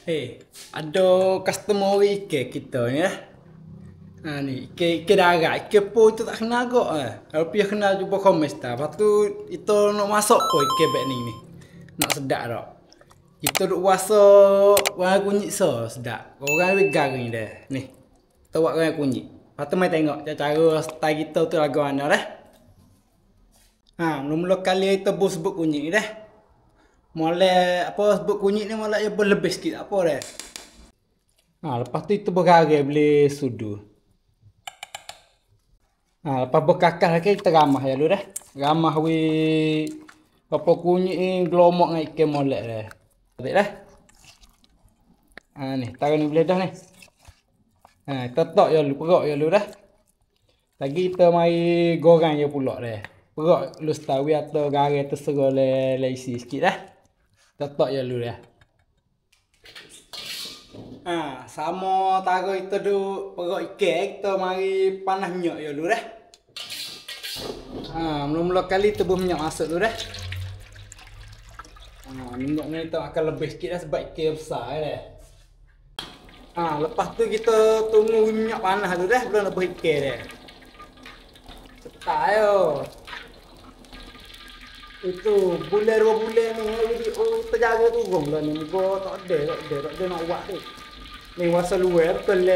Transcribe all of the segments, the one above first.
Ada customer ikan kita ni lah. Ni ikan darat, ikan po itu tak kenal agak Kalau dia kenal jumpa komen star. Lepas tu kita nak masak po ikan beg ni. Nak sedap tak? Kita duk puasa warna kunyit sedap. Orang ni garing dah. Ni. Kita buat warna kunyit. Lepas tu mai tengok cara style kita tu lagu mana dah. Mula-mula kali kita sebut kunyit ni dah. Molek apa sebut kunyit ni molek dia berlebih sikit apa dah. Lepas tu kita bergarai beli sudu. Lepas berkakal lagi kita ramah ya dulu dah. Ramah apa kunyit ni gelomok dengan ikan molek dah. Betul dah. Ni taruh ni boleh dah ni. Kita tok ya dulu, perak ya dulu dah. Lagi kita mai goreng je pula dah. Perak lu setawi atau garai terserah le isi sikit dah. Kita tok ya dulu dah. Sama taruh kita duk perak ikan kita mari panas minyak ya dulu dah. Mula-mula kali tebuh minyak masuk dulu dah. Minyak ni kita akan lebih sikit dah sebab ikan besar dah. Lepas tu kita tunggu minyak panas dulu dah belum lebih ikan dah. Cepat yo. Itu bulan 2 bulan ni video terjaga turun lah ni. Muka tak ada nak buat tu. Ni masa luar betul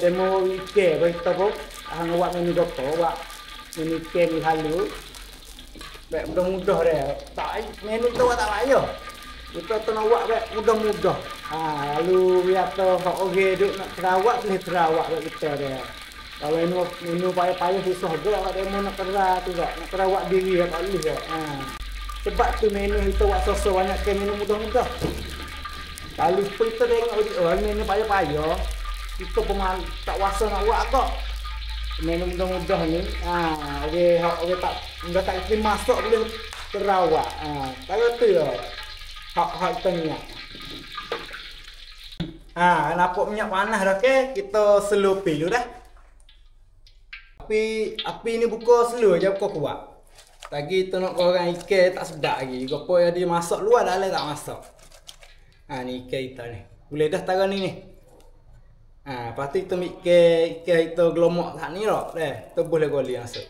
demo ikan bagi kita pun. Hang buat menu doktor buat menu ikan ni halu. Baik mudah-mudah dah. Tak menu tu tak payah. Kita tu nak buat baik mudah-mudah. Lalu biar tu hak orang duk nak terawak boleh terawak bagi kita dah. Kalau menu payah-payah susah juga kalau demo nak terawak tu tak. Nak terawak diri tak boleh dah. Sebab tu menu kita buat sosok banyak ke menu mudah-mudah. Kalau kita tengok menu payah-payah, kita pun tak kuasa nak buat kok. Menu mudah-mudah ni, orang tak kena masak boleh terawak. Kalau tu ya, hak kita niat. Nampak minyak panas dah ke? Kita slow dulu dah. Api ni buka slow je, buka kuat. Lagi tu nak goreng ikan tak sedap lagi. Gapo yang dia masak luar dah tak masak. Ni ikan kita ni. Boleh dah taruh ni. Lepas tu kita ikan kita gelomok kat ni dah. Kita boleh goli masuk.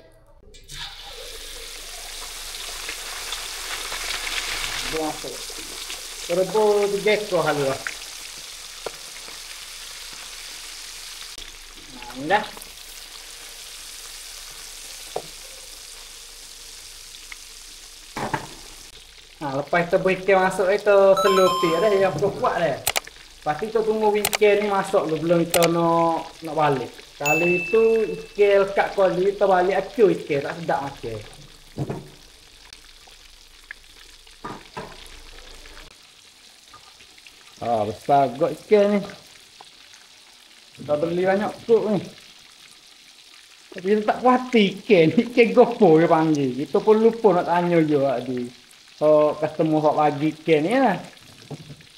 Buang masuk. Terus digekor halu lah. Ni dah. Lepas kita ikan masuk itu selupi dah yang kuat dah. Lepas tu kita tunggu ikan ni masuk dulu belum kita nak balik. Kalau itu ikan lekat kali kita balik acu ikan tak sedap makan. Besar gak ikan ni. Kita beli banyak kok ni. Tapi kita tak kuati ikan gopo dia panggil. Kita pun lupa nak tanya juga tadi. Customer hok bagi ikan ni lah.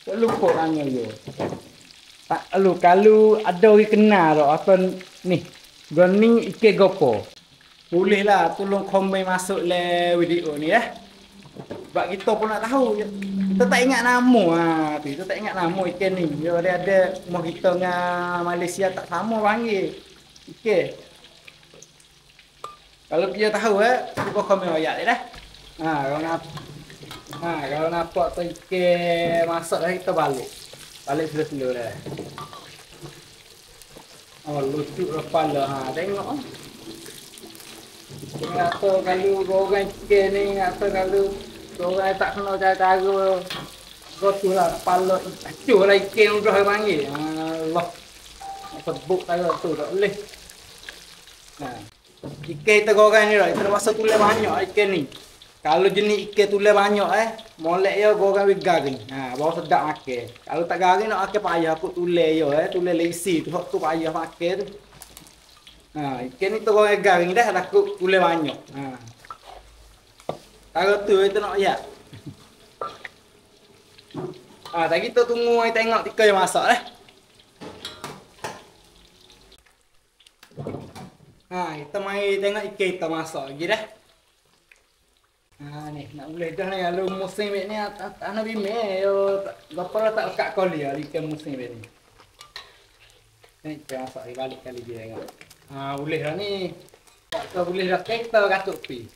Tak lupa tanya je. Kalau ada orang kenal tak apa ni. Gani ikan gopo. Boleh lah tolong komen masuk le video ni ya. Sebab kita pun nak tahu. Kita tak ingat nama kita tak ingat nama ikan ni. Dia ada rumah kita dengan Malaysia tak sama panggil. Ikan. Kalau dia tahu cuba komen ayat dia dah. Kalau nampak tu ikan masak dah kita balik. Balik slow-slow dah. Lucu kepala. Tengok. Kata kalau goreng ikan ni, kata kalau goreng tak kena cara-cara. Gotu lah kepala. Acuh lah ikan udah panggil. Allah. Sebut cara tu tak boleh. Ikan kita goreng ni dah. Kita rasa tulis banyak ikan ni. Kalau jenis ikan tulis banyak molek ya goreng with garing. Baru sedap makan. Kalau tak garing nak makan payah put tulis ya tulis lesi tu hak tu payah makan tu. Ikan ni tu goreng garing dah takut tulis banyak. Kalau tu kita nak ayat. Tadi kita tunggu tengok tika yang masak kita mai tengok ikan kita masak lagi dah. Ni. Nak boleh dah ni kalau musim ni ana bime yo lapar tak kat koli ali ke musim ni. Ni jangan sok balik kali dia tengok. Boleh dah ni. Tak boleh dah kereta katuk pi.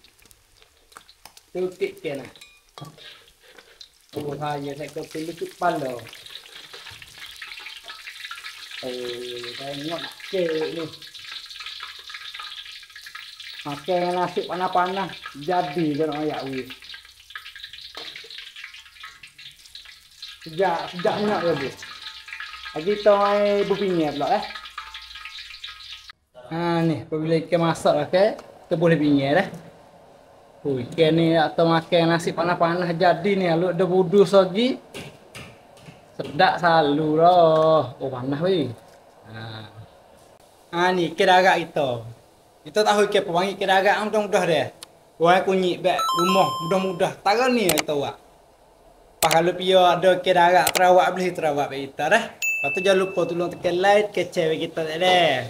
Tu tik ke nak. Oh saya saya ke lucu pala. Tengok ke ni. Makan nasi panas-panas jadi kan ayak wi. Sejak nak ya bu. Lagi toy berpinggir pula ni apabila ikan masak lah kita boleh pinggir ikan ni atau makan nasi panas-panas jadi ni lalu ada budus lagi. Sedap selalu lah. Oh panas weh. Ni ikan darat kita. Kita tahu ikan pewangi ikan darat mudah-mudah dia. Orang kunyit beg rumah mudah-mudah. Tara ni kita buat. Pas kalau pia ada ikan darat terawak boleh terawak beg kita dah. Lepas tu jangan lupa tolong tekan like ke cewek kita tak ada.